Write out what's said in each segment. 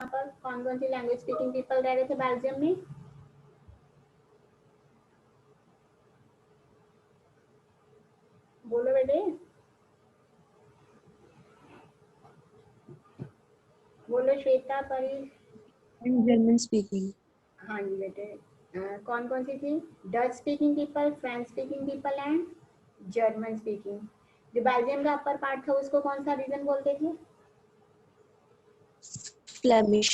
यहाँ पर कौन कौन सी लैंग्वेज स्पीकिंग पीपल रह रहे थे बेल्जियम में? बोलो बेटे, बोलो श्वेता, परी। German speaking. हाँ जी बेटे, कौन कौन सी थी? Dutch speaking people, French speaking people and German speaking. जो बेल्जियम का अपर पार्ट था उसको कौन सा रीजन बोलते थे? फ्लेमिश।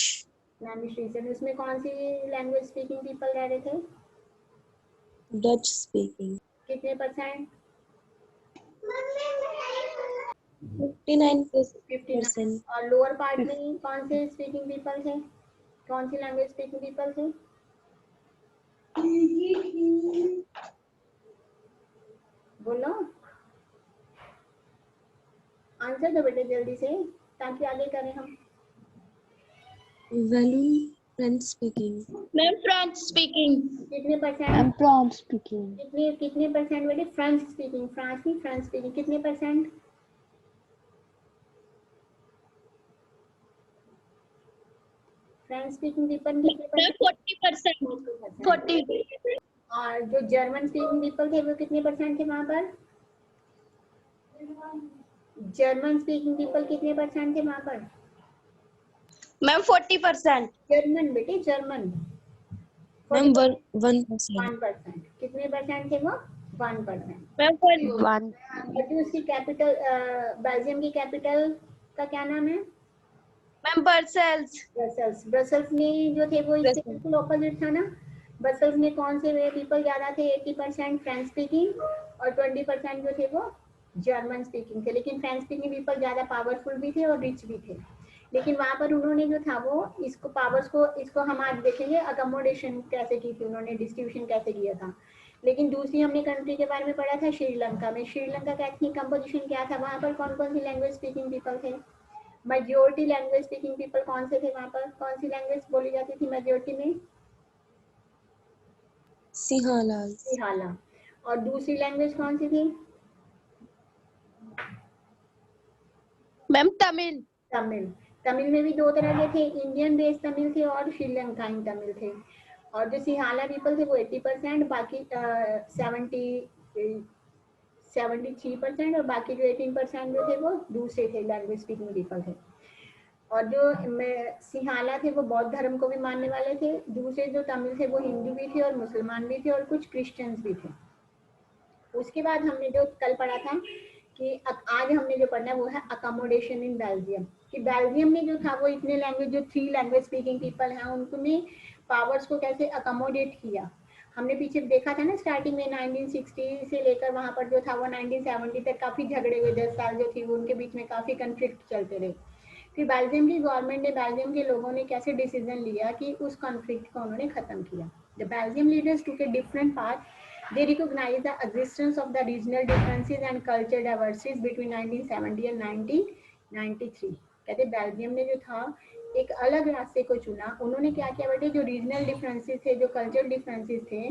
Flemish region. उसमें कौन सी लैंग्वेज स्पीकिंग पीपल रह रहे थे? Dutch speaking. कितने परसेंट? 59%। और लोअर पार्ट में कौन से स्पीकिंग पीपल थे? कौन सी लैंग्वेज स्पीकिंग पीपल थे? बोलो, आंसर दो बेटे जल्दी से ताकि आगे करें हम। वैल्यून French speaking. Ma'am French speaking. कितने परसेंट? Ma'am French speaking. कितने परसेंट बेटे? फ्रेंच स्पीकिंग, फ्रांस की फ्रेंच स्पीकिंग कितने परसेंट? फ्रेंच स्पीकिंग पीपल कितने मैम परसेंट? 40%। 40। और जो जर्मन स्पीकिंग पीपल थे वो कितने परसेंट थे वहां पर? जर्मन स्पीकिंग पीपल कितने परसेंट थे वहां पर? मैम 40%। जर्मन बेटे, जर्मन। मैम 1%। 1%। कितने परसेंट थे वो? 1%। मैम 1। और जो उसकी कैपिटल, बेल्जियम की कैपिटल का क्या नाम है? Ma'am Brussels. ब्रसल्स। ब्रसल्स में जो थे वो इसके बिल्कुल ऑपोजिट था ना। ब्रसल्स में कौन से वे पीपल ज्यादा थे? 80% फ्रेंच स्पीकिंग और 20% जो थे वो जर्मन स्पीकिंग थे। लेकिन फ्रेंच स्पीकिंग पीपल ज्यादा पावरफुल भी थे और रिच भी थे। लेकिन वहां पर उन्होंने जो था वो इसको पावर्स को, इसको हम आज देखेंगे अकोमोडेशन कैसे की थी उन्होंने, डिस्ट्रीब्यूशन कैसे किया था। लेकिन दूसरी हमने कंट्री के बारे में पढ़ा था श्रीलंका में। श्रीलंका का एथनिक कंपोजिशन क्या था? वहां पर कौन कौन सी लैंग्वेज स्पीकिंग पीपल थे? मेजोरिटी लैंग्वेज स्पीकिंग पीपल कौन से थे वहां पर? कौन सी लैंग्वेज बोली जाती थी मेजोरिटी में? सिंहाला। सिंहाला। और दूसरी लैंग्वेज कौन सी थी? मैम तमिल। तमिल। तमिल में भी दो तरह के थे, इंडियन बेस्ड तमिल थे और श्रीलंकाई तमिल थे। और जो सिंहाला पीपल थे वो 80%, बाकी 73% और बाकी जो 18% जो थे वो दूसरे थे, लैंग्वेज स्पीकिंग पीपल थे। और जो सिंहाला थे वो बौद्ध धर्म को भी मानने वाले थे। दूसरे जो तमिल थे वो हिंदू भी थे और मुसलमान भी थे और कुछ क्रिश्चियंस भी थे। उसके बाद हमने जो कल पढ़ा था कि आज हमने जो पढ़ना वो है अकोमोडेशन इन बेल्जियम। कि बेल्जियम में जो था वो इतने लैंग्वेज, जो 3 लैंग्वेज स्पीकिंग पीपल हैं उनको पावर्स को कैसे अकोमोडेट किया। हमने पीछे देखा था ना स्टार्टिंग में 1960 से लेकर वहां पर जो था वो 1970 तक काफी झगड़े हुए, 10 साल जो थी वो उनके बीच में काफी कंफ्लिक्ट चलते रहे। फिर बेल्जियम की गवर्नमेंट ने, बेल्जियम के लोगों ने कैसे डिसीजन लिया कि उस कॉन्फ्लिक्ट को उन्होंने खत्म किया। The Belgium leaders took a different path. They recognize the existence of the regional differences and cultural diversities between 1970 and 1993. कहते बेल्जियम ने जो था एक अलग रास्ते को चुना। उन्होंने क्या किया बेटे, जो रीजनल डिफरेंसेस थे, जो कल्चरल डिफरेंसेस थे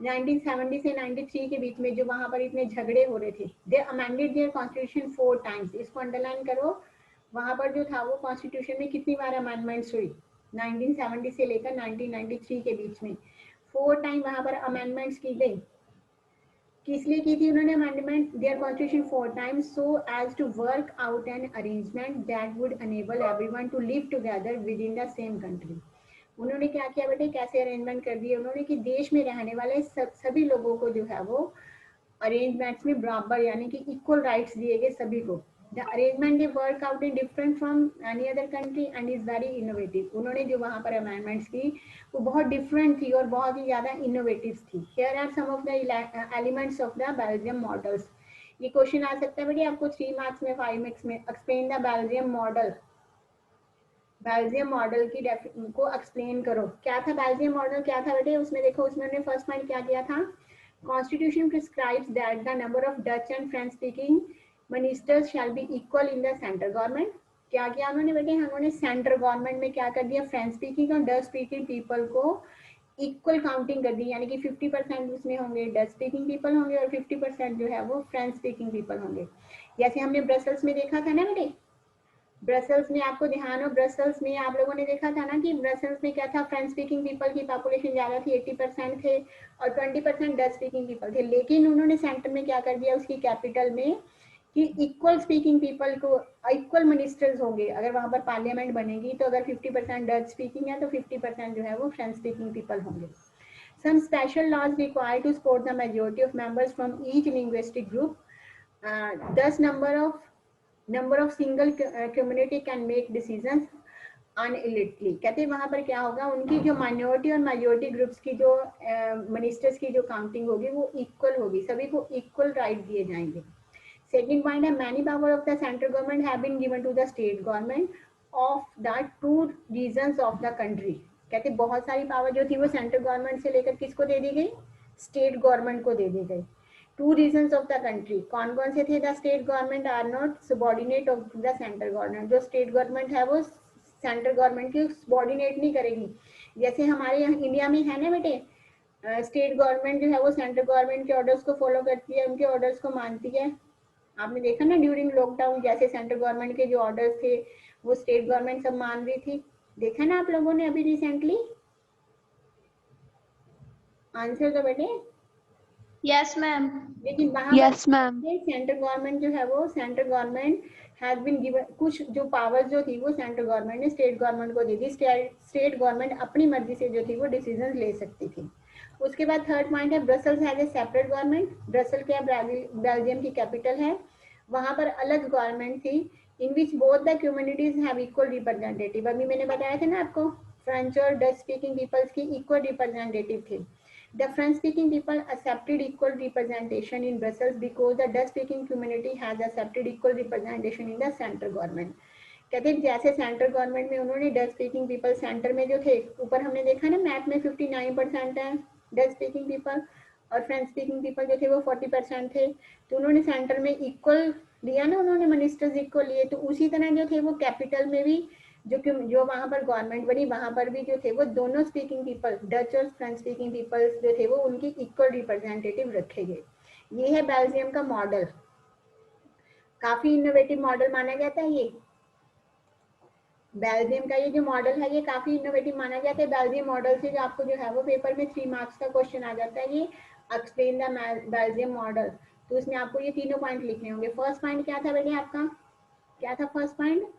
1970 से 93 के बीच में जो वहां पर इतने झगड़े हो रहे थे, दे अमेंडेड देयर कॉन्स्टिट्यूशन 4 टाइम्स। इसको अंडरलाइन करो। वहां पर जो था वो कॉन्स्टिट्यूशन में कितनी बार अमेंडमेंट्स हुई 1970 से लेकर 1993 के बीच में? 4 टाइम वहां पर अमेंडमेंट्स की गई। किस लिए की थी उन्होंने amendment? Their constitution 4 times so as to work out an arrangement that would enable everyone to live together within the same country. उन्होंने क्या किया बेटे, कैसे अरेंजमेंट कर दिए उन्होंने कि देश में रहने वाले सभी लोगों को जो है वो अरेंजमेंट्स में बराबर यानी कि इक्वल राइट्स दिए गए सभी को। The arrangement they work out is different from any other country and is very innovative. उन्होंने जो वहाँ पर अमेंडमेंट्स की वो बहुत डिफरेंट थी और बहुत ही ज़्यादा इनोवेटिव थी। Here are some of the elements of the Belgium models. ये क्वेश्चन आ सकता है बेटे आपको 3 मार्क्स में, 5 मार्क्स में। Explain the Belgium model. Belgium model की को एक्सप्लेन करो। क्या था बेल्जियम मॉडल, क्या था बेटे उसमें? देखो उसमें उन्होंने फर्स्ट पॉइंट क्या किया था, constitution prescribes that the number of Dutch and French speaking ministers shall be equal in the central government. क्या किया उन्होंने बेटे, उन्होंने सेंट्रल गवर्नमेंट में क्या कर दिया, फ्रेंच स्पीकिंग और डच स्पीकिंग पीपल को इक्वल काउंटिंग कर दी। यानी कि 50% उसमें होंगे डच स्पीकिंग पीपल होंगे और 50% जो है वो फ्रेंच स्पीकिंग पीपल होंगे। जैसे हमने ब्रसल्स में देखा था ना बेटे, ब्रसल्स में आपको ध्यान हो, ब्रसल्स में आप लोगों ने देखा था ना कि ब्रसल्स में क्या था, फ्रेंच स्पीकिंग पीपल की पॉपुलेशन ज्यादा थी, 80% थे, और 20% डच स्पीकिंग पीपल थे। लेकिन उन्होंने सेंटर में क्या कर दिया उसकी कैपिटल में कि इक्वल स्पीकिंग पीपल को इक्वल मिनिस्टर्स होंगे। अगर वहां पर पार्लियामेंट बनेगी तो अगर 50% डच स्पीकिंग है तो 50% जो है वो फ्रेंच स्पीकिंग पीपल होंगे। Some special laws require to support the majority of members from each linguistic group. Thus, number of single community can make decisions अनइलिटली। कहते हैं वहां पर क्या होगा, उनकी जो माइनॉरिटी और मेजोरिटी ग्रुप्स की जो मिनिस्टर्स की जो काउंटिंग होगी वो इक्वल होगी, सभी को इक्वल राइट दिए जाएंगे। सेकंड पॉइंट है, many power of the central government have been given to the state government of the 2 regions of the country. कहते बहुत सारी पावर जो थी वो सेंट्रल गवर्नमेंट से लेकर किसको दे दी गई, स्टेट गवर्नमेंट को दे दी गई। 2 रीजन्स ऑफ द कंट्री कौन कौन से थे, the state government are not subordinate of the central government. जो स्टेट गवर्नमेंट है वो सेंट्रल गवर्नमेंट की सबॉर्डिनेट नहीं करेगी। जैसे हमारे यहाँ इंडिया में है ना बेटे, स्टेट गवर्नमेंट जो है वो सेंट्रल गवर्नमेंट के ऑर्डर्स को फॉलो करती है, उनके ऑर्डर्स को मानती है। आपने देखा ना ड्यूरिंग लॉकडाउन जैसे सेंट्रल गवर्नमेंट के जो ऑर्डर्स थे वो स्टेट गवर्नमेंट सब मान रही थी, देखा ना आप लोगों ने अभी रिसेंटली। आंसर तो बेटे यस मैम। लेकिन वहां यस पर मैम। सेंट्रल गवर्नमेंट जो है वो central government has been given, कुछ जो पावर्स जो थी वो सेंट्रल गवर्नमेंट ने स्टेट गवर्नमेंट को दे दी। स्टेट गवर्नमेंट अपनी मर्जी से जो थी वो डिसीजन ले सकती थी। उसके बाद थर्ड पॉइंट है, Brussels has a separate government. Brussels क्या बेल्जियम की कैपिटल है, वहां पर अलग गवर्नमेंट थी in which both the communities have equal representative. अभी मैंने बताया था ना आपको, फ्रेंच और डच स्पीकिंग पीपल्स की इक्वल रिप्रेजेंटेटिव थे। The French-speaking people accepted equal representation in Brussels because the Dutch-speaking community has accepted equal representation in the central government. कहते हैं जैसे सेंट्रल गवर्नमेंट में उन्होंने डच स्पीकिंग पीपल सेंटर में जो थे, ऊपर हमने देखा ना मैप में 59% है डच स्पीकिंग पीपल और फ्रेंच स्पीकिंग पीपल जो थे वो 40% थे। तो उन्होंने सेंटर में इक्वल दिया ना, उन्होंने मिनिस्टर्स इक्वल लिए। तो उसी तरह जो थे वो कैपिटल में भी जो वहां पर गवर्नमेंट बनी वहां पर भी जो थे वो दोनों स्पीकिंग पीपल डच और फ्रेंच स्पीकिंग पीपल्स जो थे वो उनकी इक्वल रिप्रेजेंटेटिव रखे गए। ये है बेल्जियम का मॉडल, काफी इनोवेटिव मॉडल माना जाता है ये बेल्जियम का। ये जो मॉडल है ये काफी इनोवेटिव माना जाता है। बेल्जियम मॉडल से जो आपको जो है वो पेपर में 3 मार्क्स का क्वेश्चन आ जाता है, ये एक्सप्लेन द बेल्जियम मॉडल। तो इसमें आपको ये तीनों पॉइंट लिखने होंगे। फर्स्ट पॉइंट क्या था बेटे आपका, क्या था first point,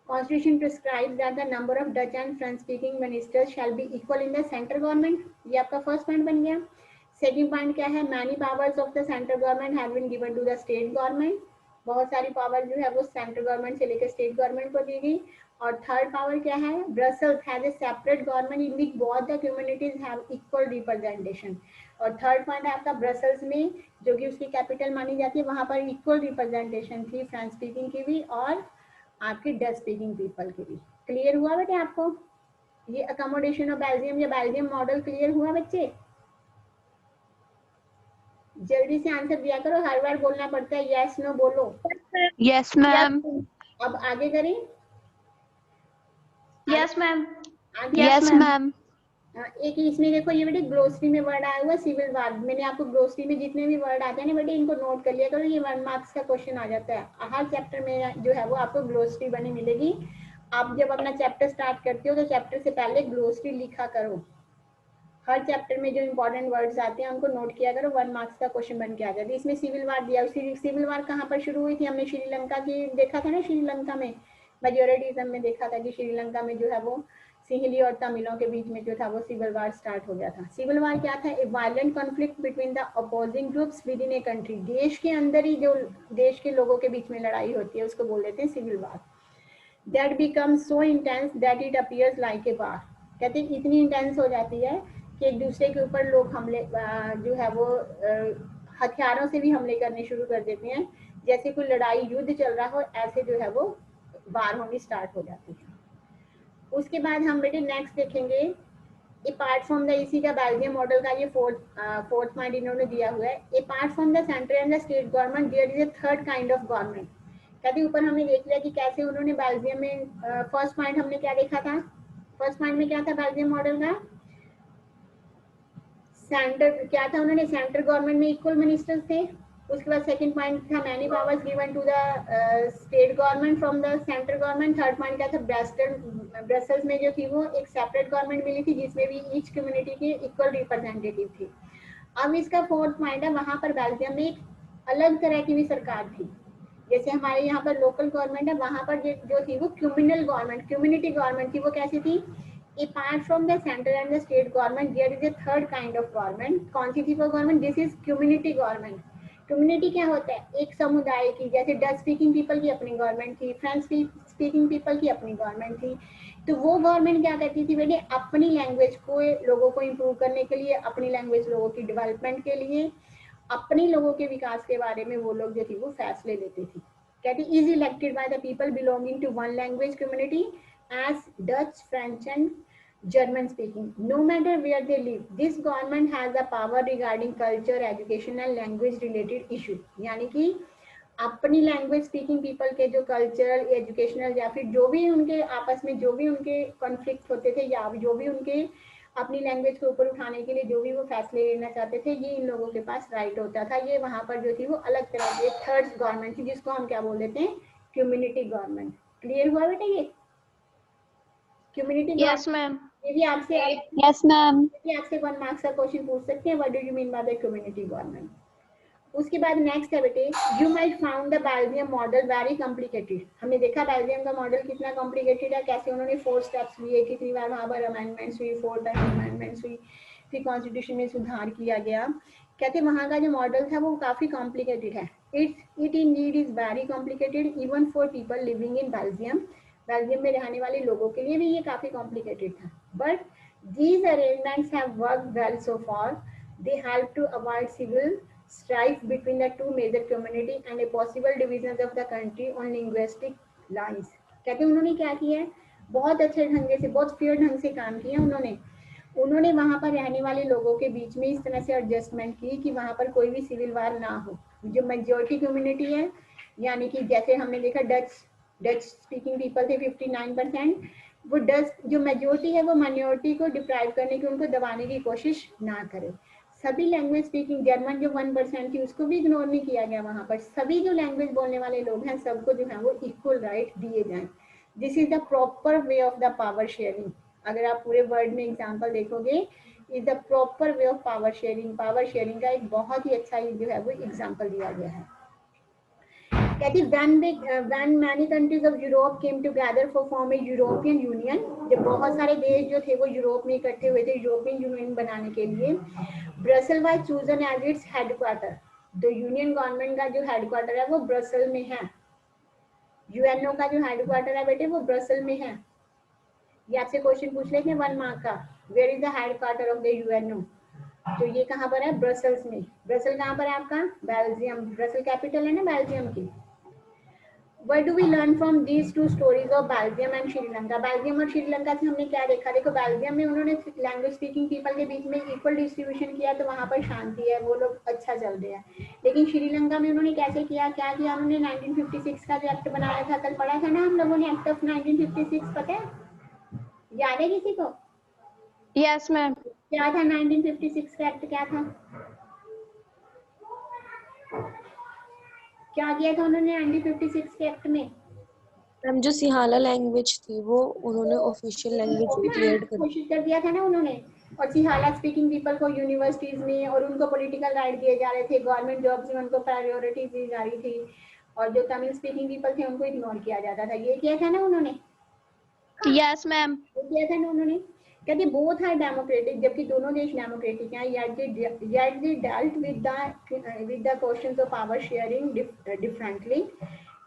Constitution prescribes that the number of Dutch and French-speaking ministers shall be equal in the central government. ये आपका फर्स्ट पॉइंट बन गया। सेकंड पॉइंट क्या है, many powers of the central government have been given to the state government. बहुत सारी power जो है वो सेंट्रल गवर्नमेंट से लेकर स्टेट गवर्नमेंट को दी गई। और थर्ड पावर क्या है, Brussels has a separate government in which both the communities have equal representation. और थर्ड पॉइंट है आपका ब्रसल्स में जो कि उसकी कैपिटल मानी जाती है, वहां पर इक्वल रिप्रेजेंटेशन थी फ्रेंच स्पीकिंग की भी और आपके डच स्पीकिंग पीपल के भी। क्लियर हुआ बेटे आपको ये अकोमोडेशन ऑफ बेल्जियम या बेल्जियम मॉडल क्लियर हुआ बच्चे? जल्दी से आंसर दिया करो, हर बार बोलना पड़ता है, यस नो बोलो। Yes ma'am. अब आगे करें। Yes ma'am. आगे यस मैम। एक इसमें देखो ये बेटे ग्लोसरी में वर्ड आया हुआ सिविल वार। मैंने आपको ग्लोसरी में जितने भी वर्ड आते हैं ना बेटे इनको नोट कर लिया करो, ये 1 मार्क्स का क्वेश्चन आ जाता है। हर चैप्टर में जो है वो आपको ग्लोसरी बनी मिलेगी। आप जब अपना चैप्टर स्टार्ट करते हो तो चैप्टर से पहले ग्लोसरी लिखा करो। हर चैप्टर में जो इंपॉर्टेंट वर्ड्स आते हैं उनको नोट किया करो, 1 मार्क्स का क्वेश्चन बन के आ जाता है। इसमें सिविल वार दिया, सिविल वार कहाँ पर शुरू हुई थी, हमने श्रीलंका की देखा था ना, श्रीलंका में मेजोरिटीज्म में देखा था कि श्रीलंका में जो है वो सिंहली और तमिलों के बीच में जो था वो सिविल वार स्टार्ट हो गया था। सिविल वार क्या था, ए violent conflict between the opposing groups with in a country. देश के अंदर ही जो देश के लोगों के बीच में लड़ाई होती है उसको बोल देते हैं civil war. That becomes so intense that it appears like a war. कहते हैं इतनी इंटेंस हो जाती है कि एक दूसरे के ऊपर लोग हमले जो है वो हथियारों से भी हमले करने शुरू कर देते हैं, जैसे कोई लड़ाई युद्ध चल रहा हो, ऐसे जो है वो वार होनी स्टार्ट हो जाती है। उसके बाद हम बेटे नेक्स्ट देखेंगे, अपार्ट फ्रॉम द इसी का बेल्जियम मॉडल का ये फोर्थ पॉइंट इन्होंने दिया हुआ है। Apart from the central and the state government there is a third kind of government. कहते ऊपर हमने देख लिया कि कैसे उन्होंने बेल्जियम में फर्स्ट पॉइंट हमने क्या देखा था, फर्स्ट पॉइंट में क्या था बेल्जियम मॉडल का, सेंटर क्या था, उन्होंने सेंट्रल गवर्नमेंट में इक्वल मिनिस्टर्स थे, उसके बाद सेकंड पॉइंट था many powers given to the state government from the central government. Third point क्या था, ब्रसेल्स में जो थी वो एक सेपरेट गवर्नमेंट मिली थी जिसमें भी ईच कम्युनिटी की इक्वल रिप्रेजेंटेटिव थी। अब इसका फोर्थ पॉइंट है, वहां पर बेल्जियम में एक अलग तरह की भी सरकार थी। जैसे हमारे यहाँ पर लोकल गवर्नमेंट है, वहां पर जो थी वो कम्युनल गवर्नमेंट, कम्युनिटी गवर्नमेंट थी। वो कैसी थी? Apart from the central and the state government there is a third kind of government. कौन सी थी वो government? This is community government. Community क्या होता है? एक समुदाय की, जैसे डच स्पीकिंग पीपल की अपनी गवर्नमेंट थी, फ्रेंच स्पीकिंग पीपल की अपनी गवर्नमेंट थी। तो वो गवर्नमेंट क्या करती थी बेटे, अपनी लैंग्वेज को लोगों को इम्प्रूव करने के लिए, अपनी लैंग्वेज लोगों की डेवलपमेंट के लिए, अपने लोगों के विकास के बारे में वो लोग जो थी वो फैसले लेते थे। कहते is elected by the people belonging to one language community as Dutch, French and German speaking, no matter where they live. This government has the power regarding culture, education and language related issue. यानी कि अपनी language speaking people के जो cultural, educational या फिर जो भी उनके आपस में जो भी उनके कॉन्फ्लिक्ट होते थे या जो भी उनके अपनी लैंग्वेज को ऊपर उठाने के लिए जो भी वो फैसले लेना चाहते थे, ये इन लोगों के पास राइट होता था। ये वहां पर जो थी वो अलग तरह की थर्ड गवर्नमेंट थी जिसको हम क्या बोल देते हैं? Community government. क्लियर हुआ बेटा? ये कम्युनिटी Yes, गवर्नमेंट। ma'am. ये भी आपसे Yes, ma'am. आपसे 1 मार्क्स का क्वेश्चन पूछ सकते हैं, what do you mean by the community government. उसके बाद नेक्स्ट है बेटे, you might found the Belgium model very complicated. हमने देखा बेल्जियम का मॉडल कितना कॉम्प्लिकेटेड है, कैसे उन्होंने 4 स्टेप्स लिए, कितनी बार वहां पर अमेंडमेंट्स हुई, 4 टाइम अमेंडमेंट्स हुई, फिर कॉन्स्टिट्यूशन में सुधार किया गया। कहते वहां का जो मॉडल था वो काफी कॉम्प्लिकेटेड है। It Indeed is very complicated even for people living in Belgium. Belgium में रहने वाले लोगों के लिए भी ये काफी कॉम्प्लिकेटेड था, but these arrangements have worked well so far. They help to avoid civil strife between the two major community and a possible divisions of the country on linguistic lines. कहते हैं उन्होंने क्या किया है, बहुत अच्छे ढंग से, बहुत फेयर ढंग से काम किया उन्होंने वहां पर रहने वाले लोगों के बीच में इस तरह से एडजस्टमेंट की कि वहां पर कोई भी सिविल वार ना हो। जो मेजोरिटी कम्युनिटी है, यानी कि जैसे हमने देखा डच स्पीकिंग पीपल थे 59%, वो डच जो मेजोरिटी है वो माइनॉरिटी को डिप्राइव करने की, उनको दबाने की कोशिश ना करे। सभी लैंग्वेज स्पीकिंग, जर्मन जो 1% थी उसको भी इग्नोर नहीं किया गया। वहां पर सभी जो लैंग्वेज बोलने वाले लोग हैं सबको जो है वो इक्वल राइट दिए जाएं। This is the proper way of the power sharing. अगर आप पूरे वर्ड में एग्जाम्पल देखोगे, is the proper way of power sharing. Power sharing का एक बहुत ही अच्छा जो है वो एग्जाम्पल दिया गया है। कहती when many countries of Europe came together for form a European Union, जब बहुत सारे देश जो थे वो यूरोप में इकट्ठे हुए थे यूरोपियन यूनियन बनाने के लिए, Brussels was chosen as its headquarter. तो यूनियन गवर्नमेंट का जो हेडक्वार्टर है वो ब्रसेल में है। यूएनओ का जो हेडक्वार्टर है बेटे वो ब्रसेल में है। ये आपसे क्वेश्चन पूछ लेंगे 1 मार्क का, where is the headquarter of the UNO. तो ये कहाँ पर है? ब्रसेल्स में। ब्रसेल कहाँ पर है आपका? बेल्जियम। ब्रसेल कैपिटल है ना बेल्जियम की। What do we learn from these two stories of Belgium and Sri Lanka? Belgium और श्रीलंका से हमने क्या देखा? देखो बेल्जियम में उन्होंने लैंग्वेज स्पीकिंग पीपल के बीच में इक्वल डिस्ट्रीब्यूशन किया तो वहां पर शांति है, वो लोग अच्छा चल रहे हैं। लेकिन श्रीलंका में उन्होंने कैसे किया, क्या किया उन्होंने? 1956 का जो एक्ट बनाया था, कल पढ़ा था ना हम लोगों ने, एक्ट ऑफ 1956, पता है? याद है किसी को? Yes, ma'am. क्या था 1956 का एक्ट? क्या था? क्या किया था उन्होंने 1956 के एक्ट में? मैम जो सिहाला लैंग्वेज थी वो उन्होंने ऑफिशियल लैंग्वेज डिक्लेयर कर दी। कोशिश कर दिया था ना उन्होंने। और सिहाला स्पीकिंग पीपल को यूनिवर्सिटीज में और उनको पॉलिटिकल राइट दिए जा रहे थे, गवर्नमेंट जॉब्स में उनको प्रायोरिटी दी जा रही थी, और जो तमिल स्पीकिंग पीपल थे उनको इग्नोर किया जाता था। ये किया था ना उन्होंने? Yes, ma'am. ये किया था ना उन्होंने। कहते बोथ आर डेमोक्रेटिक, जबकि दोनों देश डेमोक्रेटिक हैं, yet they dealt with the questions of power sharing differently.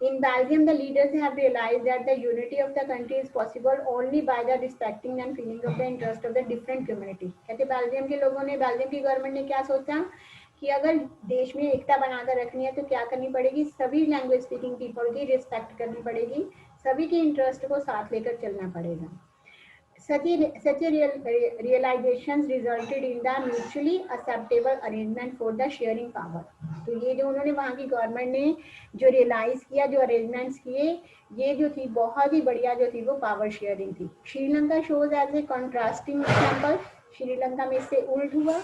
In Belgium, the leaders have realized that the unity of the country is possible only by the respecting and feeling of the interest of the different community. कहते Belgium के लोगों ने, Belgium की government ने क्या सोचा कि अगर देश में एकता बनाकर रखनी है तो क्या करनी पड़ेगी? सभी लैंग्वेज स्पीकिंग पीपल की रिस्पेक्ट करनी पड़ेगी, सभी के इंटरेस्ट को साथ लेकर चलना पड़ेगा। Such a realizations resulted in the mutually acceptable arrangement for the sharing power. तो ये जो उन्होंने वहाँ की गवर्नमेंट ने जो रियलाइज किया, जो अरेंजमेंट्स किए, ये जो थी बहुत ही बढ़िया जो थी वो पावर शेयरिंग थी। Sri Lanka shows as a contrasting example. Sri Lanka में इससे उल्ट हुआ।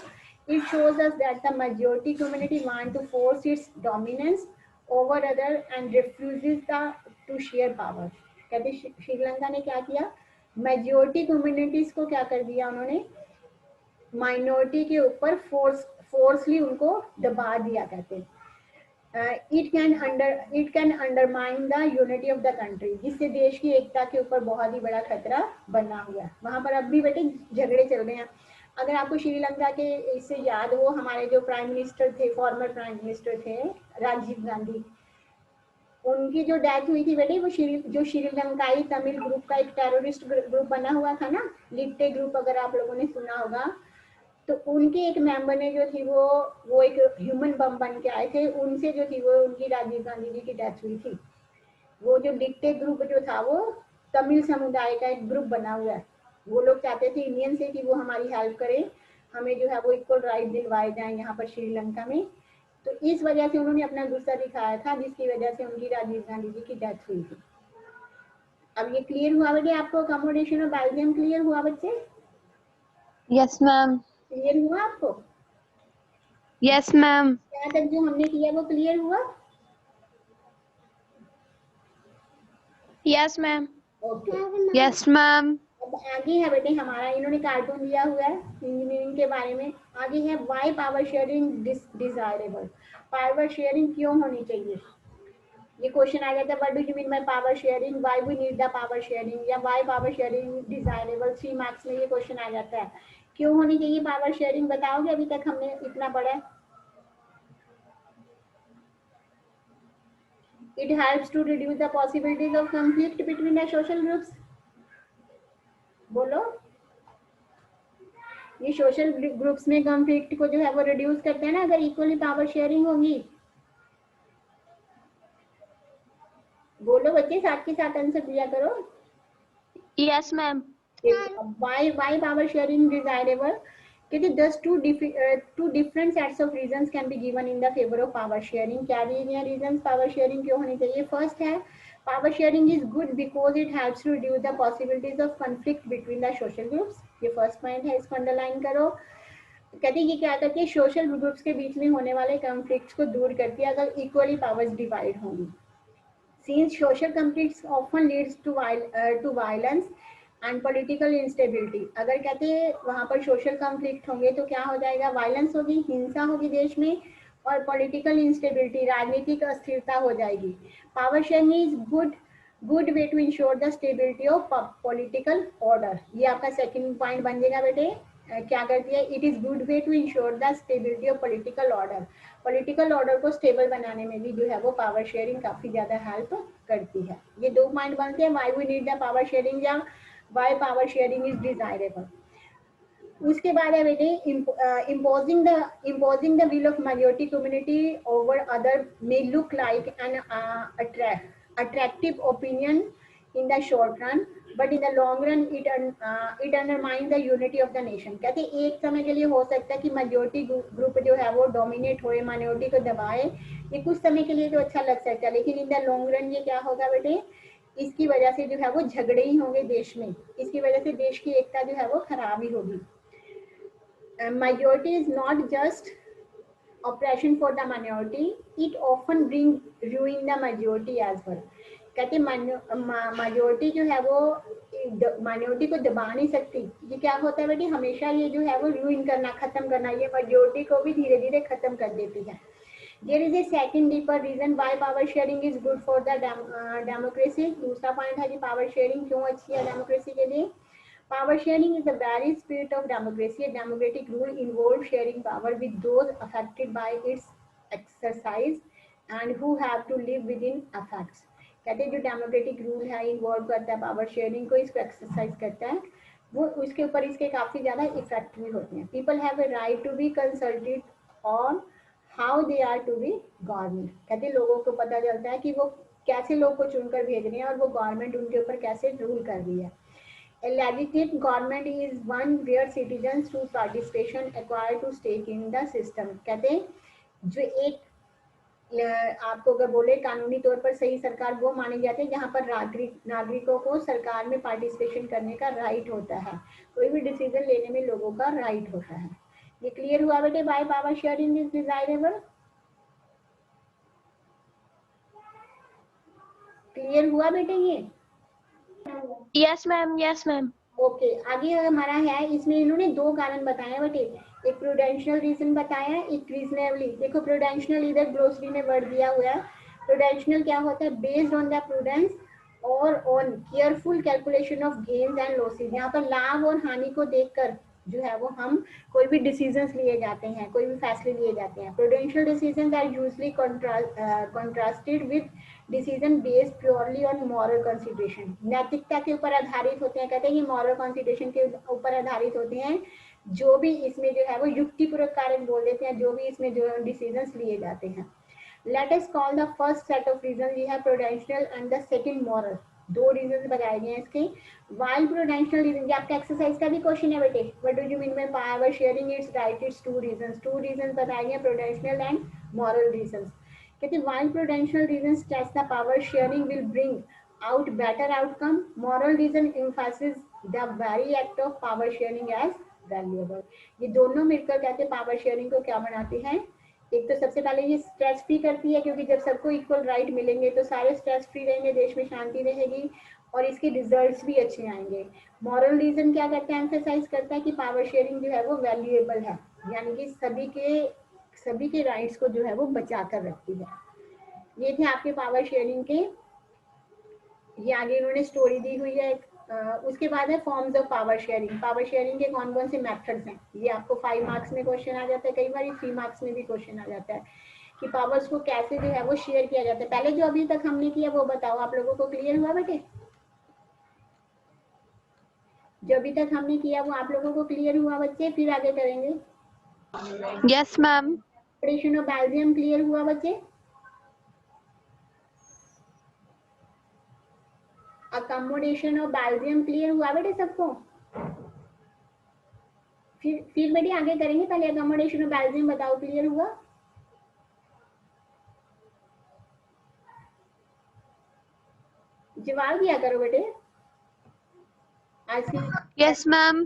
It shows us that the majority community want to force its dominance over other and refuses to share power. कहते श्रीलंका ने क्या किया, मेजोरिटी कम्युनिटीज को क्या कर दिया उन्होंने, माइनॉरिटी के ऊपर फोर्सली उनको दबा दिया. कहते it can undermine the unity of the country, जिससे देश की एकता के ऊपर बहुत ही बड़ा खतरा बना हुआ. वहां पर अब भी बेटे झगड़े चल रहे हैं. अगर आपको श्रीलंका के इससे याद हो, हमारे जो प्राइम मिनिस्टर थे, फॉर्मर प्राइम मिनिस्टर थे राजीव गांधी, उनकी जो डेथ हुई थी बेटे, वो जो श्रीलंकाई तमिल ग्रुप का एक टेररिस्ट ग्रुप बना हुआ था ना, लिट्टे ग्रुप, अगर आप लोगों ने सुना होगा, तो उनके एक मेंबर ने जो थी वो एक ह्यूमन बम बन के आए थे, उनसे जो थी वो उनकी राजीव गांधी जी की डेथ हुई थी. वो जो लिट्टे ग्रुप जो था वो तमिल समुदाय का एक ग्रुप बना हुआ है. वो लोग चाहते थे इंडियन से कि वो हमारी हेल्प करें, हमें जो है वो इक्वल राइट दिलवाए जाए यहाँ पर श्रीलंका में. तो इस वजह से उन्होंने अपना गुस्सा दिखाया था, जिसकी वजह से उनकी राजीव गांधी जी की डेथ हुई थी. अब ये क्लियर हुआ बेटे आपको, अकोमोडेशन और बेल्जियम क्लियर हुआ बच्चे? Yes, ma'am. क्लियर हुआ आपको? Yes, ma'am. यहाँ तक जो हमने किया वो क्लियर हुआ? Yes, ma'am. Okay. Yes, ma'am. अब आगे है बेटे हमारा, इन्होंने कार्टून दिया हुआ है इंजीनियरिंग के बारे में. आगे है why power sharing desirable. Power sharing क्यों होनी चाहिए, ये क्वेश्चन आ जाता है. What do you mean by power sharing, why we need the power sharing, या why power sharing desirable. 3 marks में ये क्वेश्चन आ जाता है. क्यों होनी चाहिए पावर शेयरिंग, बताओगे? अभी तक हमने इतना पढ़ा है. It helps to reduce the possibilities of conflict between the social groups. बोलो. ये सोशल ग्रुप्स में कॉन्फ्लिक्ट को जो है वो रिड्यूस करते हैं ना, अगर इक्वली पावर शेयरिंग होगी. बोलो बच्चे, साथ के साथ आंसर दिया करो. Yes, ma'am. Why power sharing desirable? Because thus two different sets of reasons can be given in the favor of power sharing. क्या दिए reasons power sharing क्यों होनी चाहिए? First है, power sharing is good because it helps to reduce the possibilities of conflict between the social groups. ये first point है, इसको underline करो. कहते हैं ये क्या करती है, सोशल ग्रुप्स के बीच में होने वाले कॉन्फ्लिक्ट्स को दूर करती है अगर इक्वली पावर्स डिवाइड होंगी. Since social conflicts often leads to violence and political instability. अगर कहते हैं वहाँ पर सोशल कॉन्फ्लिक्ट होंगे तो क्या हो जाएगा, वायलेंस होगी, हिंसा होगी देश में, और पॉलिटिकल इंस्टेबिलिटी, राजनीतिक अस्थिरता हो जाएगी. Power sharing is good way to ensure the stability of political order. ये आपका सेकंड पॉइंट बन जाएगा बेटे. क्या करती है, it is good way to ensure the stability of political order. Political order को स्टेबल बनाने में भी जो है वो पावर शेयरिंग काफी ज्यादा हेल्प करती है. ये 2 पॉइंट बनते हैं, why we need the power sharing या why power sharing is desirable. उसके बाद है बेटे imposing the will of majority community over other may look like an attractive opinion in the short run, but in the long run it undermines the unity of the nation. कहते एक समय के लिए हो सकता है कि मेजोरिटी ग्रुप जो है वो डोमिनेट होए, माइनॉरिटी को दबाए. ये कुछ समय के लिए तो अच्छा लग सकता है, लेकिन इन द लॉन्ग रन ये क्या होगा बेटे, इसकी वजह से जो है वो झगड़े ही होंगे देश में. इसकी वजह से देश की एकता जो है वो खराब ही होगी. Majority is not just oppression for the minority, it often bring ruin the majority as well. कहते majority जो है वो माइनॉरिटी को दबा नहीं सकती. ये क्या होता है बेटी, हमेशा ये जो है वो ruin करना, खत्म करना, ये majority को भी धीरे धीरे खत्म कर देती है. There is a second deeper reason why power sharing is good for the democracy. दूसरा पॉइंट है कि पावर शेयरिंग क्यों अच्छी है डेमोक्रेसी के लिए. Power sharing is the very spirit of democracy. A democratic rule involves sharing power with those affected by its exercise and who have to live within effects. कहते हैं जो डेमोक्रेटिक रूल है involve करता है power sharing को, इसको exercise करता है, वो उसके ऊपर इसके काफी ज्यादा इफेक्ट भी होते हैं. People have a right to be consulted on how they are to be government. कहते हैं लोगों को पता चलता है कि वो कैसे लोग को चुनकर भेज रहे हैं और वो गवर्नमेंट उनके ऊपर कैसे रूल कर रही है. A legitimate government is one where citizens through participation acquire to stake in the system. कहते हैं जो एक आपको अगर बोले कानूनी तौर पर सही सरकार वो मानी जाती है जहाँ पर नागरिकों को सरकार में पार्टिसिपेशन करने का राइट होता है, कोई भी डिसीजन लेने में लोगों का राइट होता है. ये क्लियर हुआ बेटे? Bye power sharing is desirable. Clear हुआ बेटे ये? Yes, ma'am. Yes, ma'am. Okay आगे हमारा है, इसमें इन्होंने दो कारण बताए बेटे, एक प्रूडेंशियल रीजन बताया, एक रीजनेबली। देखो प्रूडेंशियल इधर ग्लोसरी में वर्ड दिया हुआ है। प्रूडेंशियल क्या होता है? बेस्ड ऑन द प्रूडेंस और on careful calculation of gains and losses. यहाँ पर लाभ और हानि को देखकर जो है वो हम कोई भी डिसीजंस लिए जाते हैं, कोई भी फैसले लिए जाते हैं। Prudential decisions are usually contrasted with decision based purely on moral consideration. नैतिकता के ऊपर आधारित होते हैं, कहते हैं कि मॉरल कंसिडरेशन के ऊपर आधारित होते हैं जो भी इसमें जो है वो युक्तिपूर्वक कार्य बोल देते हैं, जो भी इसमें जो डिसीजंस लिए जाते हैं। Let us call the first set of reason we have prudential and the second moral. दो रीजन बताए गए हैं इसके। वाइल प्रूडेंशियल रीजन, ये आपका एक्सरसाइज का भी क्वेश्चन है बेटे, what do you mean by power sharing? It's right, it's two reason बताए गए, प्रूडेंशियल एंड मॉरल रीजन। कहते while prudential reasons stress the power sharing will bring out better outcome, moral reason emphasizes the very act of power sharing as valuable। ये दोनों मिलकर कहते हैं power sharing को क्या बनाते हैं? एक तो सबसे पहले ये स्ट्रेस फ्री करती है, क्योंकि जब सबको इक्वल राइट मिलेंगे तो सारे स्ट्रेस फ्री रहेंगे, देश में शांति रहेगी और इसके रिजल्ट्स भी अच्छे आएंगे। मॉरल रीजन क्या करता है? एम्फेसाइज करता है कि पावर शेयरिंग जो है वो वैल्यूएबल है, यानी कि सभी के राइट्स को जो है वो बचा कर रखती है। ये थे आपके पावर शेयरिंग के। ये आगे इन्होंने स्टोरी दी हुई है। उसके बाद है forms of power sharing. Power sharing के कौन कौन से मेथड्स हैं? ये आपको 5 मार्क्स में क्वेश्चन आ जाता है, कई बार 3 मार्क्स में भी क्वेश्चन आ जाता है कि पावर्स को कैसे जो है वो शेयर किया जाता है। पहले जो अभी तक हमने किया वो बताओ, आप लोगों को क्लियर हुआ बेटे? जो अभी तक हमने किया वो आप लोगों को क्लियर हुआ बच्चे? फिर आगे करेंगे। Yes, ma'am. Operation of Belgium clear हुआ बच्चे? अकोमोडेशन ऑफ बेल्जियम क्लियर हुआ बेटे सबको? फिर बेटे आगे करेंगे, पहले अकोमोडेशन ऑफ बेल्जियम बताओ, क्लियर हुआ? जवाब दिया करो बेटे। आई सी। Yes, ma'am.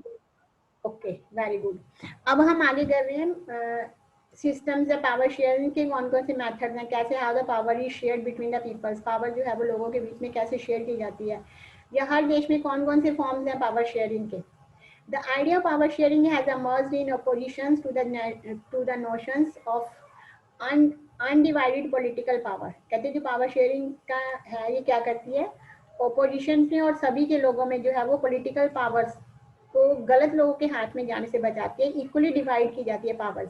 Okay very good. अब हम आगे कर रहे हैं सिस्टम्स ऑफ पावर शेयरिंग के कौन कौन से मेथड्स हैं, कैसे how the power is shared between the peoples. Power जो है वो लोगों के बीच में कैसे शेयर की जाती है, या हर देश में कौन कौन से फॉर्म्स हैं पावर शेयरिंग के। The idea of power sharing has emerged in opposition to the notions of undivided political power। कहते हैं जो पावर शेयरिंग का है ये क्या करती है? ओपोजिशन में और सभी के लोगों में जो है वो पॉलिटिकल पावर्स को गलत लोगों के हाथ में जाने से बचाती है, इक्वली डिवाइड की जाती है powers.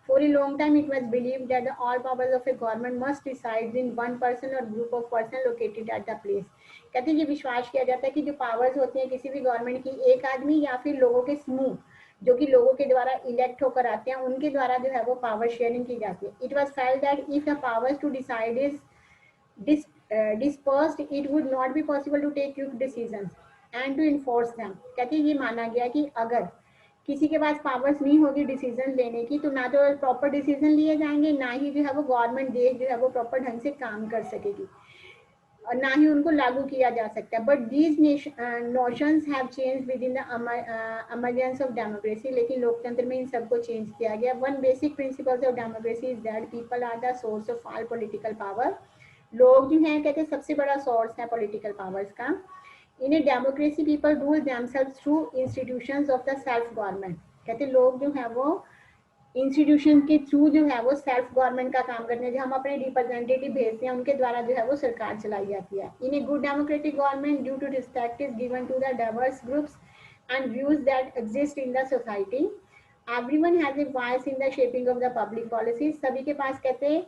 For a long time, it was believed that all powers of a government must reside in one person or group of person located at the place। कहते हैं ये विश्वास किया जाता है कि जो पावर्स होती हैं किसी भी गवर्नमेंट की, एक आदमी या फिर लोगों के समूह जो कि लोगों के द्वारा इलेक्ट होकर आते हैं, उनके द्वारा जो है वो पावर शेयरिंग की जाती है। It was felt that if the powers to decide is dispersed, it would not be possible to take quick decisions and to enforce them। कहते हैं ये माना गया कि अगर किसी के पास पावर्स नहीं होगी डिसीजन लेने की, तो ना तो प्रॉपर डिसीजन लिए जाएंगे, ना ही जो है वो गवर्नमेंट देश जो है वो प्रॉपर ढंग से काम कर सकेगी और ना ही उनको लागू किया जा सकता है। But these notions have change within the emergence of democracy. लेकिन लोकतंत्र में इन सबको चेंज किया गया। One basic principles of democracy is that people are the source of all political power. लोग जो हैं कहते हैं सबसे बड़ा सोर्स है पॉलिटिकल पावर्स का। In a democracy people rule themselves through institutions of the self government. कहते हैं लोग जो है वो इंस्टीट्यूशन के थ्रू जो है वो सेल्फ गवर्नमेंट का काम करते हैं, जो हम अपने रिप्रेजेंटेटिव भेजते हैं उनके द्वारा जो है वो सरकार चलाई जाती है। In a good democratic government due to respect is given to the diverse groups and views that exist in the society. Everyone has a voice in the shaping of the public policies. सभी के पास कहते हैं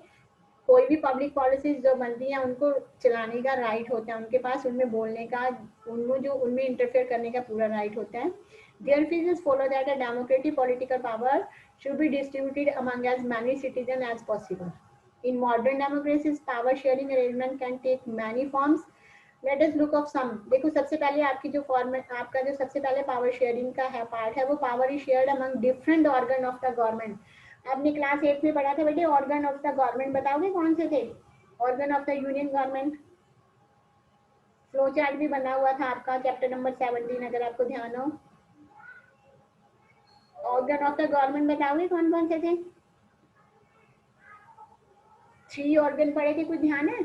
कोई भी public policies जो बनती हैं उनको चलाने का राइट होता है उनके पास, उनमें बोलने का, उनमें इंटरफेयर करने का पूरा राइट होता है। Therefore, it is follow that a democratic political power should be distributed among as many citizens as possible. In modern democracies, power sharing arrangement can take many forms. Let us look of some। देखो सबसे पहले आपकी जो format, आपका जो सबसे पहले power sharing का है पार्ट है वो power is shared among different organ of the government. आपने क्लास 8 में पढ़ा था बेटे ऑर्गन ऑफ द गवर्नमेंट, बताओगे कौन से थे? Organ of the union government, flow chart भी बना हुआ था आपका चैप्टर नंबर 17 अगर आपको ध्यान हो। ऑर्गन ऑफ द गवर्नमेंट बताओगे कौन कौन से थे? 3 ऑर्गन पढ़े थे, कुछ ध्यान है?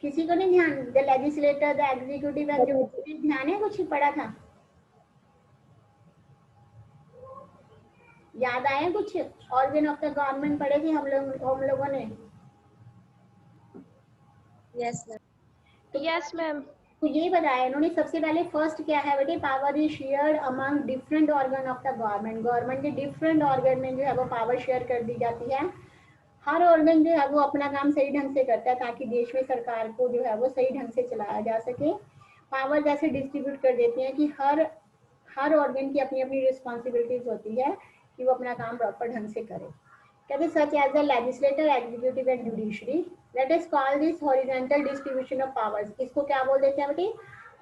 किसी को नहीं ध्यान? The legislator, the executive and judiciary, ध्यान है? कुछ पढ़ा था? याद आया कुछ? ऑर्गन ऑफ द गवर्नमेंट पढ़े थे हम लोगों ने। Yes ma'am. Yes, ma'am. तो ये बताया इन्होंने सबसे पहले फर्स्ट क्या है बेटे, power is shared among different organ of the government. Government के डिफरेंट ऑर्गन में जो है वो पावर शेयर कर दी जाती है। हर ऑर्गन जो है वो अपना काम सही ढंग से करता है ताकि देश में सरकार को जो है वो सही ढंग से चलाया जा सके। पावर जैसे डिस्ट्रीब्यूट कर देती हैं कि हर ऑर्गन की अपनी अपनी रिस्पॉन्सिबिलिटीज होती है कि वो अपना काम प्रॉपर ढंग से करे। कहते such as the legislator, executive and judiciary, let us call this horizontal distribution of powers. इसको क्या बोल देते हैं बेटे?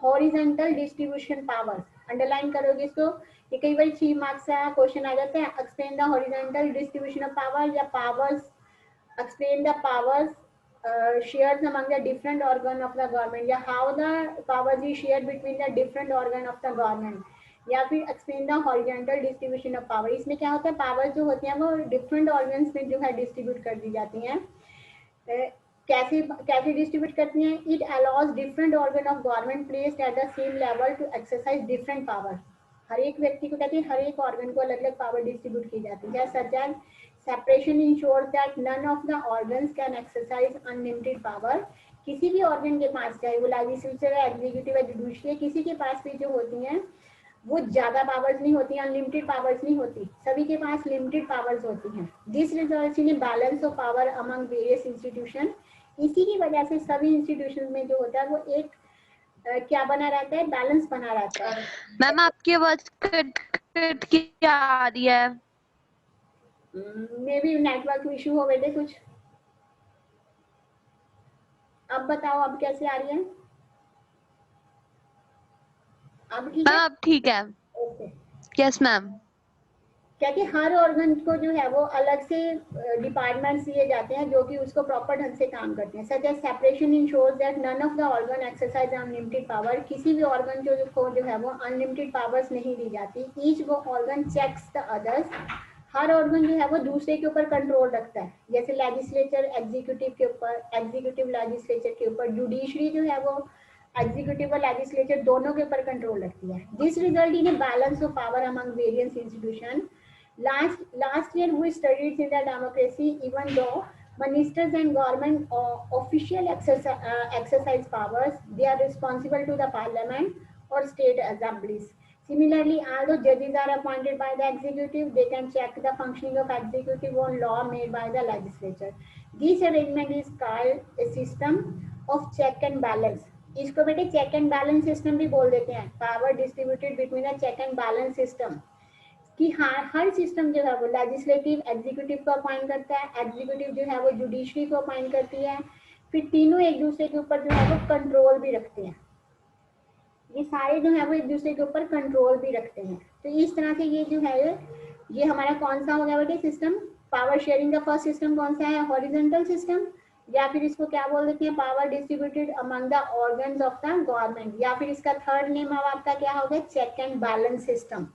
Horizontal distribution powers. अंडरलाइन करोगे इसको, ये कई बार 3 मार्क्स का क्वेश्चन आ जाता है। Explain the horizontal distribution of power या powers, explain the powers shared among the different organ of the government, या how the powers is shared between the different organ of the government, या फिर explain the horizontal distribution of power। इसमें क्या होता है, power जो होती है वो डिफरेंट ऑर्गन्स में जो है डिस्ट्रीब्यूट कर दी जाती हैं। कैसे कैसे डिस्ट्रीब्यूट करती हैं? It allows different organ of government placed at the same level to exercise different power. हर एक व्यक्ति को कहते हैं हर एक ऑर्गन को अलग अलग पावर डिस्ट्रीब्यूट की जाती है। Such as separation ensure that none of the organs can exercise unlimited power. किसी भी ऑर्गन के पास, चाहे वो लेजिस्लेचर है, एग्जीक्यूटिव है, जुडिशरी, किसी के पास भी जो होती हैं वो ज्यादा पावर्स नहीं होती, अनलिमिटेड पावर्स नहीं होती, सभी के पास लिमिटेड पावर्स होती हैं। This results in balance of power among various institution. इसी की वजह से सभी इंस्टीट्यूशन में जो होता है वो एक क्या बना रहता है, बैलेंस बना रहता है। मैम आपकी आवाज कट कट के आ रही है। मे बी नेटवर्क इशू हो बेटे कुछ। अब बताओ अब कैसे आ रही है? अब ठीक मैम है? अब ठीक है। ओके। Yes ma'am. क्योंकि हर ऑर्गन को जो है वो अलग से डिपार्टमेंट्स दिए जाते हैं जो कि उसको प्रॉपर ढंग से काम करते हैं। Such as separation ensures that none of the organ exercise unlimited power. किसी भी ऑर्गन को जो है वो अनलिमिटेड पावर्स नहीं दी जाती। ईच वो ऑर्गन चेक्स द अदर्स। हर ऑर्गन जो है वो दूसरे के ऊपर कंट्रोल रखता है, जैसे लेजिस्लेचर एग्जीक्यूटिव के ऊपर, एग्जीक्यूटिव लेजिस्लेचर के ऊपर, जुडिशरी जो है वो एग्जीक्यूटिव और लेजिस्लेचर दोनों के ऊपर कंट्रोल रखती है। This result in a balance of power among various institution. Last year we studied in the democracy, even though ministers and government official exercise powers, they are responsible to the parliament or state assemblies. Similarly, although judges are appointed by the executive, they can check the functioning of executive on law made by the legislature. This arrangement is called a system of check and balance. इसको बेटे check and balance system भी बोल देते हैं। Power distributed between a check and balance system, कि हर system जो है वो लेजिस्लेटिव एग्जीक्यूटिव को अपॉइंट करता है, एग्जीक्यूटिव जो है वो जुडिशरी को अपॉइंट करती है, फिर तीनों एक दूसरे के ऊपर जो है वो कंट्रोल भी रखते हैं। ये सारे जो है वो एक दूसरे के ऊपर कंट्रोल भी रखते हैं। तो इस तरह से ये जो है ये हमारा कौन सा हो गया बेटे सिस्टम? पावर शेयरिंग का फर्स्ट सिस्टम कौन सा है? हॉरिजॉन्टल सिस्टम, या फिर इसको क्या बोल देते हैं? Power distributed among the organs of the government, या फिर इसका थर्ड नेम अब आपका क्या हो गया? Check and balance system.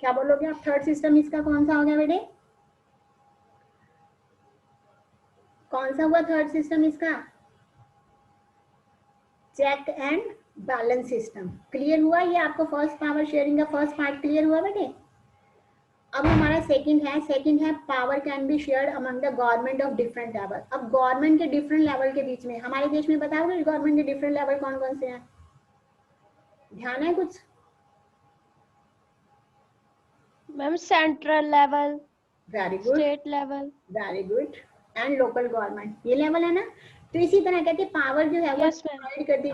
क्या बोलोगे आप? थर्ड सिस्टम इसका कौन सा हो गया बेटे? कौन सा हुआ थर्ड सिस्टम इसका? Check and balance system. Clear हुआ? ये आपको फर्स्ट पावर शेयरिंग का फर्स्ट पार्ट क्लियर हुआ बेटे? अब हमारा सेकंड है power can be shared among the government of different level. अब गवर्नमेंट के डिफरेंट लेवल के बीच में हमारे देश में बताओगे गवर्नमेंट के डिफरेंट लेवल कौन कौन से हैं? ध्यान है कुछ? Ma'am central level, very good, state level, very good, and local government, ये लेवल है ना। तो इसी तरह कहते हैं पावर जो है वो Yes, ma'am. डिवाइड कर दी।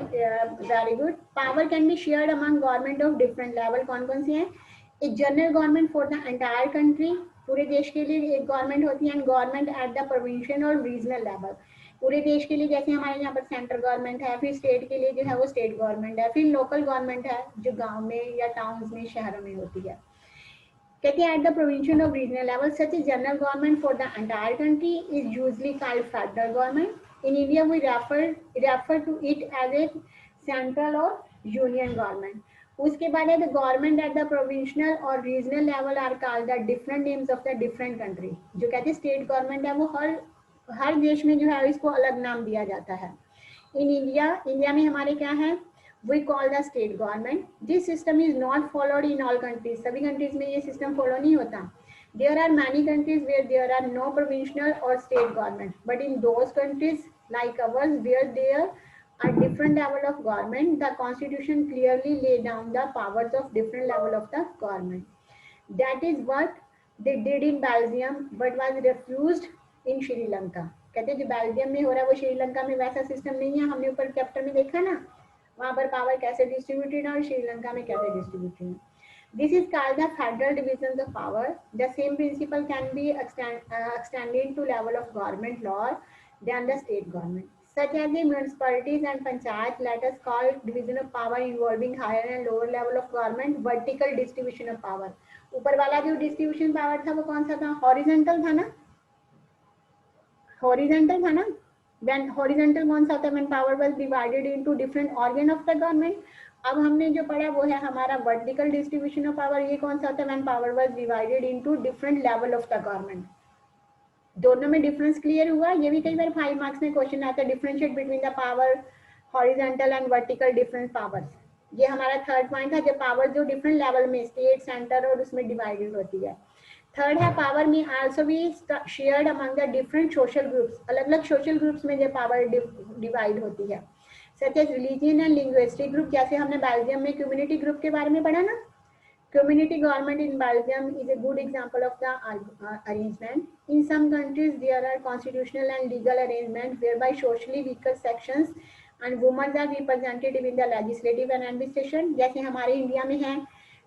Very good. Power can be shared among government of different level. कौन कौन सी हैं? एक general government for the entire country, पूरे देश के लिए एक गवर्नमेंट होती है, and government at the provincial और रीजनल लेवल, पूरे देश के लिए, जैसे हमारे यहाँ पर सेंट्रल गवर्नमेंट है, फिर स्टेट के लिए जो है वो स्टेट गवर्नमेंट है, फिर लोकल गवर्नमेंट है जो गाँव में या टाउन्स में, शहरों में होती है। कहते हैं at the provincial or regional level, such a general government for the entire country is usually called federal government. In India, we refer to it as a central or union government. उसके बाद है the government at the provincial और regional level are called the different names of the different country. जो कहते हैं state government है वो हर देश में जो है इसको अलग नाम दिया जाता है। इन इंडिया में हमारे क्या है, we call the state government. This system is not followed in all countries. सभी कंट्रीज में ये सिस्टम फॉलो नहीं होता। There are many countries where there are no provincial or state government, but in those countries like ours where there are different level of government, the constitution clearly lay down the powers of different level of the government. That is what they did in Belgium, but was refused in Sri Lanka. कहते हैं जो Belgium में हो रहा है वो श्रीलंका में वैसा सिस्टम नहीं है। हमने ऊपर चैप्टर में देखा ना, वहां पर पावर कैसे डिस्ट्रीब्यूटेड है और श्रीलंका में कैसे डिस्ट्रीब्यूटेड है। This is called the federal division of power. The same principle can be extended to level of government lower than the state government such as the municipalities and panchayat. Let us call division of power involving higher and lower level of government vertical distribution of power. ऊपर वाला जो distribution power था वो कौन सा था, horizontal था ना, हॉरिजॉन्टल था ना। When horizontal कौन सा होता है, when power was divided into different organ of the government. अब हमने जो पढ़ा वो है हमारा vertical distribution of power। ये कौन सा होता है, when power was divided into different level of the government। दोनों में डिफरेंस क्लियर हुआ। ये भी कई बार 5 मार्क्स में क्वेश्चन आता है, differentiate between the power horizontal and vertical different powers. ये हमारा थर्ड पॉइंट था, जब पावर जो डिफरेंट लेवल में स्टेट सेंटर और उसमें डिवाइडेड होती है। थर्ड है पावर में also be shared among the different social groups. अलग अलग सोशल ग्रुप्स में जो पावर डिवाइड होती है, such as religion and linguistic group. जैसे हमने बेल्जियम में कम्युनिटी ग्रुप के बारे में पढ़ा ना, community government in Belgium is a good example of the arrangement. In some countries there are constitutional and legal arrangements whereby socially weaker sections and women are represented in the legislative and administration. जैसे हमारे India में है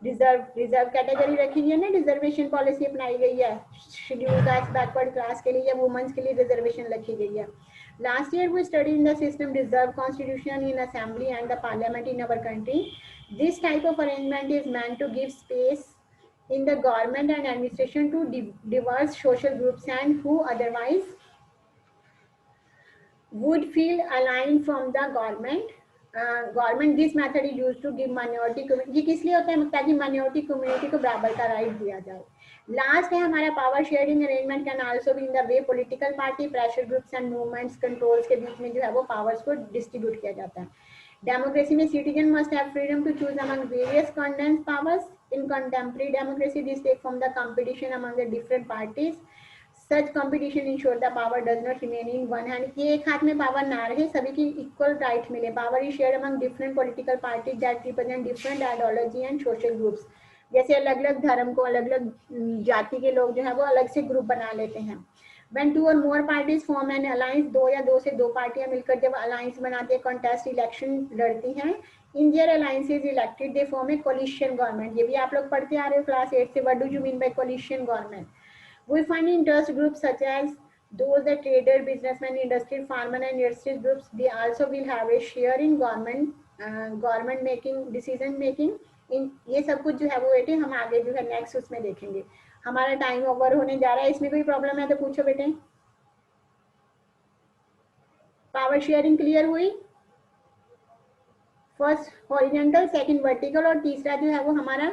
reserve category रखी गई है ना, reservation policy अपनाई गई है शेड्यूल कास्ट बैकवर्ड क्लास के लिए या वुमेन्स के लिए रिजर्वेशन रखी गई है। Last year we studied in the system reserve constitution in assembly and the parliament in our country. This type of arrangement is meant to give space in the government and administration to diverse social groups and who otherwise would feel aligned from the government. This method is used to give minority community। ये किस लिए होता है, ताकि minority community को बराबर का right दिया जाए। लास्ट है हमारा power sharing arrangement can also be in the way political party pressure groups and movements controls के बीच में जो है वो पावर्स को डिस्ट्रीब्यूट किया जाता है। डेमोक्रेसी में citizen must have freedom to choose among various condense powers. In contemporary democracy this take from the competition among the different parties. Such competition ensure the power does not remain in one hand। कि एक हाथ में power ना रहे, सभी की equal right मिले। Power is shared among different political parties that represent different ideology and social groups. जैसे अलग अलग धर्म को, अलग अलग जाति के लोग जो है वो अलग से ग्रुप बना लेते हैं। When two or more parties form an alliance, दो या दो से दो पार्टियां मिलकर जब अलायंस बनाती है, कॉन्टेस्ट इलेक्शन लड़ती हैं, in their alliances elected they form a coalition government। ये भी आप लोग पढ़ते आ रहे हो क्लास 8 से। What do you mean by coalition government? We find interest groups such as those that trader, businessmen, industry, farmer and industry groups. They also will have a share in government making, decision making। इन ये सब कुछ जो है वो बेटे हम आगे जो है नेक्स्ट उसमें देखेंगे। हमारा टाइम ओवर होने जा रहा है। इसमें कोई प्रॉब्लम है तो पूछो बेटे। पावर शेयरिंग क्लियर हुई? फर्स्ट हॉरिजॉन्टल, सेकंड वर्टिकल और तीसरा जो है वो हमारा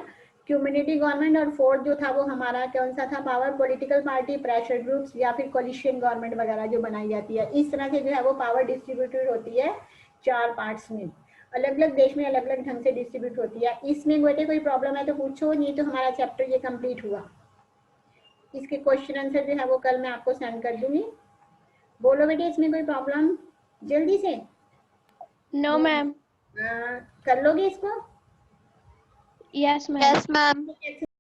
कम्युनिटी गवर्नमेंट और फोर्थ जो था वो हमारा कौन सा था, power political party pressure groups या फिर कोलिशन गवर्नमेंट वगैरह जो बनाई जाती है। इस तरह से जो है वो पावर डिस्ट्रीब्यूटेड होती है 4 पार्ट्स में। अलग अलग देश में अलग अलग ढंग से डिस्ट्रीब्यूट होती है। इसमें बेटे कोई प्रॉब्लम है तो पूछो, नहीं तो हमारा चैप्टर ये कंप्लीट हुआ। इसके क्वेश्चन आंसर जो है वो कल मैं आपको सेंड कर दूंगी। बोलो बेटे इसमें कोई प्रॉब्लम जल्दी से। No ma'am. कर लोगे इसको? Yes ma'am.